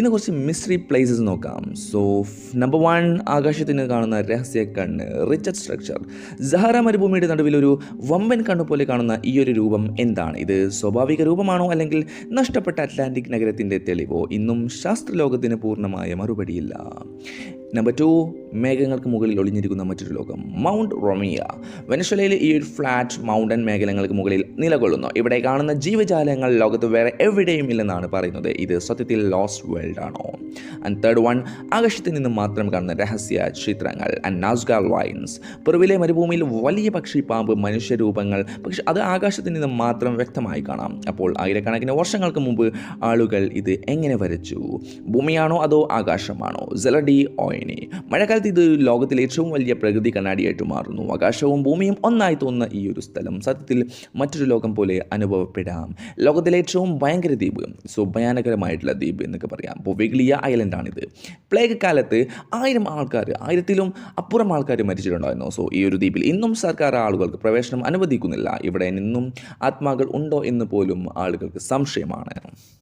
ഇന്ന് കുറച്ച് mystery places നോക്കാം. സോ നമ്പർ 1, ആകാശത്തിന് കാണുന്ന രഹസ്യ കണ്ണ്, റിച്ചർഡ് സ്ട്രക്ചർ. സഹാറ മരുഭൂമിയുടെ നടുവിൽ ഒരു വമ്പൻ കണ്ണു പോലെ കാണുന്ന ഈ ഒരു രൂപം എന്താണ്? ഇത് സ്വാഭാവിക രൂപമാണോ, അല്ലെങ്കിൽ നഷ്ടപ്പെട്ട അറ്റ്ലാന്റിക് നഗരത്തിൻ്റെ തെളിവോ? ഇന്നും ശാസ്ത്രലോകത്തിന് പൂർണ്ണമായ മറുപടിയില്ല. നമ്പർ 2, മേഘങ്ങൾക്ക് മുകളിൽ ഒളിഞ്ഞിരിക്കുന്ന മറ്റൊരു ലോകം, മൗണ്ട് റൊമിയ. വെനസ്വേലയിലെ ഈ ഒരു ഫ്ലാറ്റ് മൗണ്ടൻ മേഖലകൾക്ക് മുകളിൽ നിലകൊള്ളുന്നു. ഇവിടെ കാണുന്ന ജീവജാലങ്ങൾ ലോകത്ത് വേറെ എവിടെയും ഇല്ലെന്നാണ് പറയുന്നത്. ഇത് സത്യത്തിൽ ലോസ്റ്റ് വേൾഡ് ആണോ? ആൻഡ് തേർഡ് വൺ, ആകാശത്തിൽ നിന്ന് മാത്രം കാണുന്ന രഹസ്യ ചിത്രങ്ങൾ ആൻഡ് നാസ്ഗാ ലൈൻസ്. പെറുവിലെ മരുഭൂമിയിൽ വലിയ പക്ഷി, പാമ്പ്, മനുഷ്യരൂപങ്ങൾ, പക്ഷെ അത് ആകാശത്തിൽ നിന്ന് മാത്രം വ്യക്തമായി കാണാം. അപ്പോൾ ആയിരക്കണക്കിന് വർഷങ്ങൾക്ക് മുമ്പ് ആളുകൾ ഇത് എങ്ങനെ വരച്ചു? ഭൂമിയാണോ അതോ ആകാശമാണോ? സെലഡി ഓയിനി. മഴക്കാലത്ത് ഇത് ലോകത്തിലെ ഏറ്റവും വലിയ പ്രകൃതി കണ്ണാടിയായിട്ട് മാറുന്നു. ആകാശവും ഭൂമിയും ഒന്നായി തോന്നുന്ന ഈ ഒരു സ്ഥലം സത്യത്തിൽ മറ്റൊരു ലോകം പോലെ അനുഭവപ്പെടാം. ലോകത്തിലെ ഏറ്റവും ഭയങ്കര ദ്വീപ്, ഭയാനകരമായിട്ടുള്ള ദ്വീപ് എന്നൊക്കെ പറയാം. അപ്പോൾ വെഗ്ലിയ ഐലൻഡാണിത്. പ്ലേഗ് കാലത്ത് 1000 ആൾക്കാർ, 1000-ലും അപ്പുറം ആൾക്കാർ മരിച്ചിട്ടുണ്ടായിരുന്നു. ഈ ഒരു ദ്വീപിൽ ഇന്നും സർക്കാർ ആളുകൾക്ക് പ്രവേശനം അനുവദിക്കുന്നില്ല. ഇവിടെ നിന്നും ആത്മാക്കൾ ഉണ്ടോ എന്ന് പോലും ആളുകൾക്ക് സംശയമാണ്.